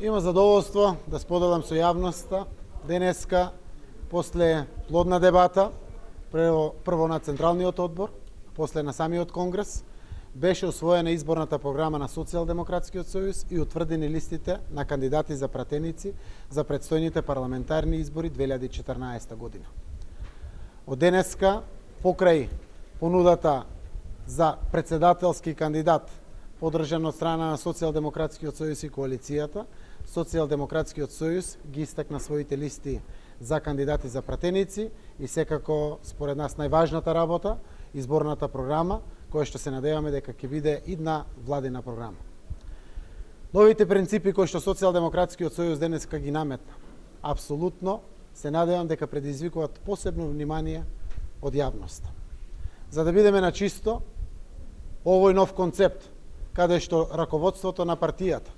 Има задоволство да споделам со јавноста денеска, после плодна дебата, прво на Централниот одбор, после на самиот Конгрес, беше усвоена изборната програма на Социјалдемократскиот сојуз и утврдени листите на кандидати за пратеници за предстојните парламентарни избори 2014 година. Од денеска, покрај понудата за председателски кандидат, подржан од страна на Социјалдемократскиот сојуз и коалицијата, Социјалдемократскиот сојуз ги истакна своите листи за кандидати за пратеници и секако, според нас, најважната работа, изборната програма, која што се надеваме дека ќе биде идна владина програма. Новите принципи кои што Социјалдемократскиот сојуз денеска ги наметна, апсолутно се надевам дека предизвикуваат посебно внимание од јавноста. За да бидеме на чисто, овој нов концепт, каде што раководството на партијата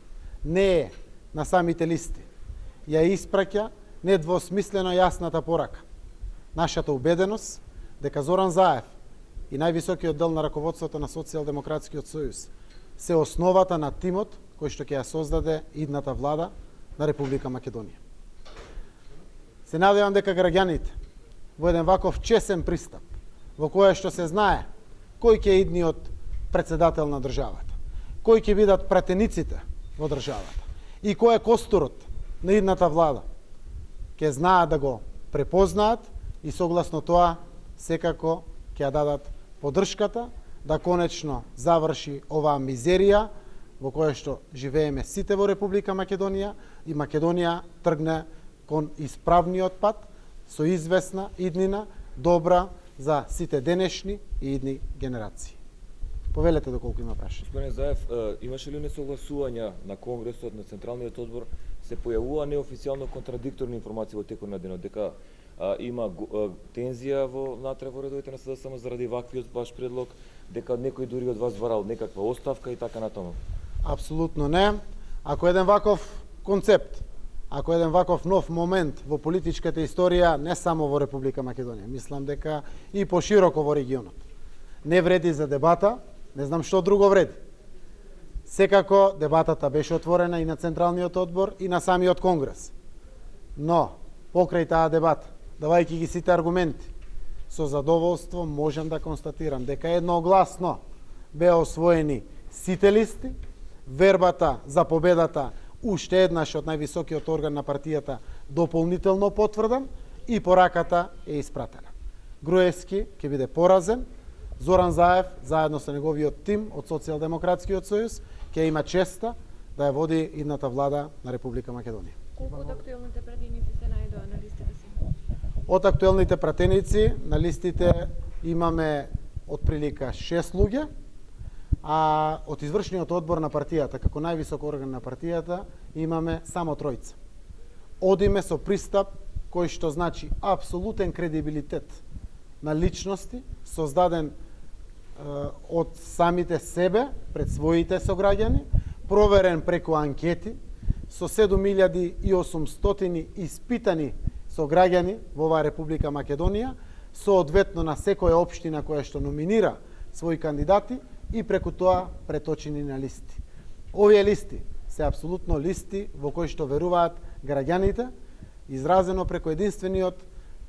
не е на самите листи, ја испраќа недвосмислено јасната порака. Нашата убеденост дека Зоран Заев и највисокиот дел на раководството на Социјалдемократскиот сојуз се основата на тимот кој што ќе ја создаде идната влада на Република Македонија. Се надевам дека граѓаните во еден ваков чесен пристап, во која што се знае кој ќе е идниот председател на државата, кои ќе бидат пратениците во државата и кој е костурот на идната влада, ќе знаат да го препознаат и согласно тоа секако ќе ја дадат поддршката да конечно заврши оваа мизерија во која што живееме сите во Република Македонија и Македонија тргне кон исправниот пат со известна иднина, добра за сите денешни и идни генерации. Повелете доколку има прашање. Господин Заев, имаше ли несогласувања на Конгресот, на Централниот одбор, се појавува неофицијално контрадикторни информации во текот на денот, дека има тензија внатре во редовите на СДСМ заради ваквиот ваш предлог, дека некој дури од вас барал некаква оставка и така натаму? Апсолутно не. Ако еден ваков концепт, ако еден ваков нов момент во политичката историја, не само во Република Македонија, мислам дека и пошироко во регионот, не вреди за дебата, не знам што друго вреди. Секако дебатата беше отворена и на Централниот одбор и на самиот Конгрес. Но, покрај таа дебата, давајќи ги сите аргументи, со задоволство можам да констатирам дека едногласно беа освоени сите листи, вербата за победата уште еднаш од највисокиот орган на партијата дополнително потврден и пораката е испратена. Груевски ќе биде поразен, Зоран Заев, заедно со неговиот тим од Социјалдемократскиот сојуз, ќе има честа да ја води идната влада на Република Македонија. Колку од актуелните пратеници се најдоа на листите си? Од актуелните пратеници на листите имаме отприлика 6 луѓе, а од извршниот одбор на партијата, како највисок орган на партијата, имаме само тројца. Одиме со пристап кој што значи апсолутен кредибилитет на личности, создаден од самите себе, пред своите сограѓани, проверен преку анкети, со 7800 испитани сограѓани во оваа Република Македонија, соодветно на секоја општина која што номинира своји кандидати и преку тоа преточени на листи. Овие листи се апсолутно листи во кои што веруваат граѓаните, изразено преку единствениот,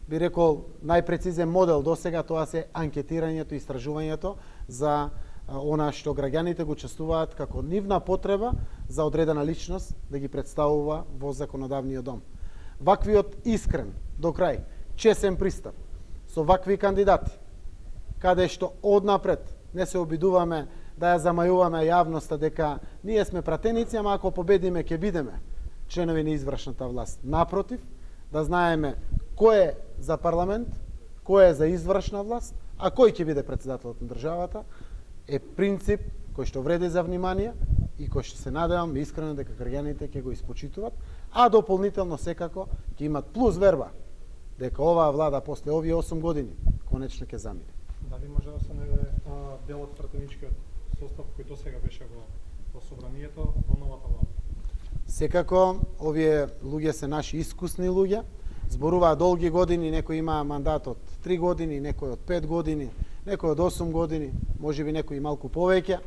би рекол, најпрецизен модел до сега, тоа се анкетирањето и истражувањето за она што граѓаните го чувствуваат како нивна потреба за одредена личност да ги представува во законодавниот дом. Ваквиот искрен, до крај, чесен пристап со вакви кандидати, каде што однапред не се обидуваме да ја замајуваме јавноста дека ние сме пратеници, ама ако победиме ќе бидеме членови на извршната власт. Напротив, да знаеме кој е за парламент, кој е за извршна власт, а кој ќе биде председателот на државата, е принцип кој што вреди за внимание и кој што се надевам искрено дека граѓаните ќе го испочитуваат, а дополнително секако ќе имат плюс верба дека оваа влада после овие 8 години конечно ќе замине. Дали може да се најде дел од пратеничкиот состав кој досега беше во собранието во новата влада? Секако овие луѓе се наши искусни луѓе, зборуваат долги години, некој има мандат од 3 години, некој од 5 години, некој од 8 години, можеби некој и малку повеќе.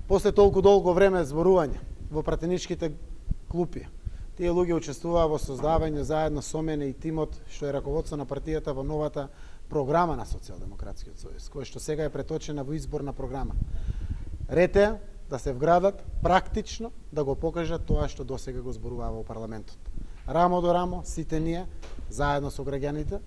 После толку долго време зборување во пратеничките клупи. Тие луѓе учествуваа во создавање заедно со мене и тимот што е раководство на партијата во новата програма на Социјалдемократскиот сојуз, која што сега е преточена во изборна програма. Ред е да се вградат практично да го покажат тоа што досега го зборуваа во парламентот. Рамо до рамо, сите ние, заедно со граѓаните,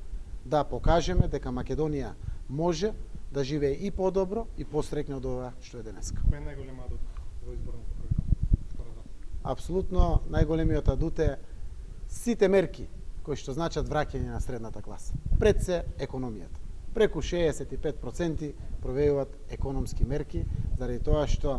да покажеме дека Македонија може да живее и подобро и посреќно од ова што е денеска. Кој е најголем адут во изборната програма според вас? Апсолутно најголемиот адут е сите мерки кои што значат враќање на средната класа. Пред се економијата. Преку 65% провејуваат економски мерки, заради тоа што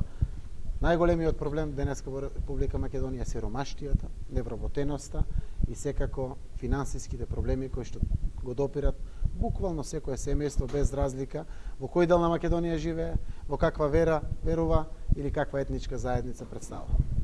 најголемиот проблем денеска во Република Македонија е сиромаштијата, невработеноста и секако финансиските проблеми кои што го допират буквално секое семејство без разлика во кој дел на Македонија живее, во каква вера верува или каква етничка заедница представува.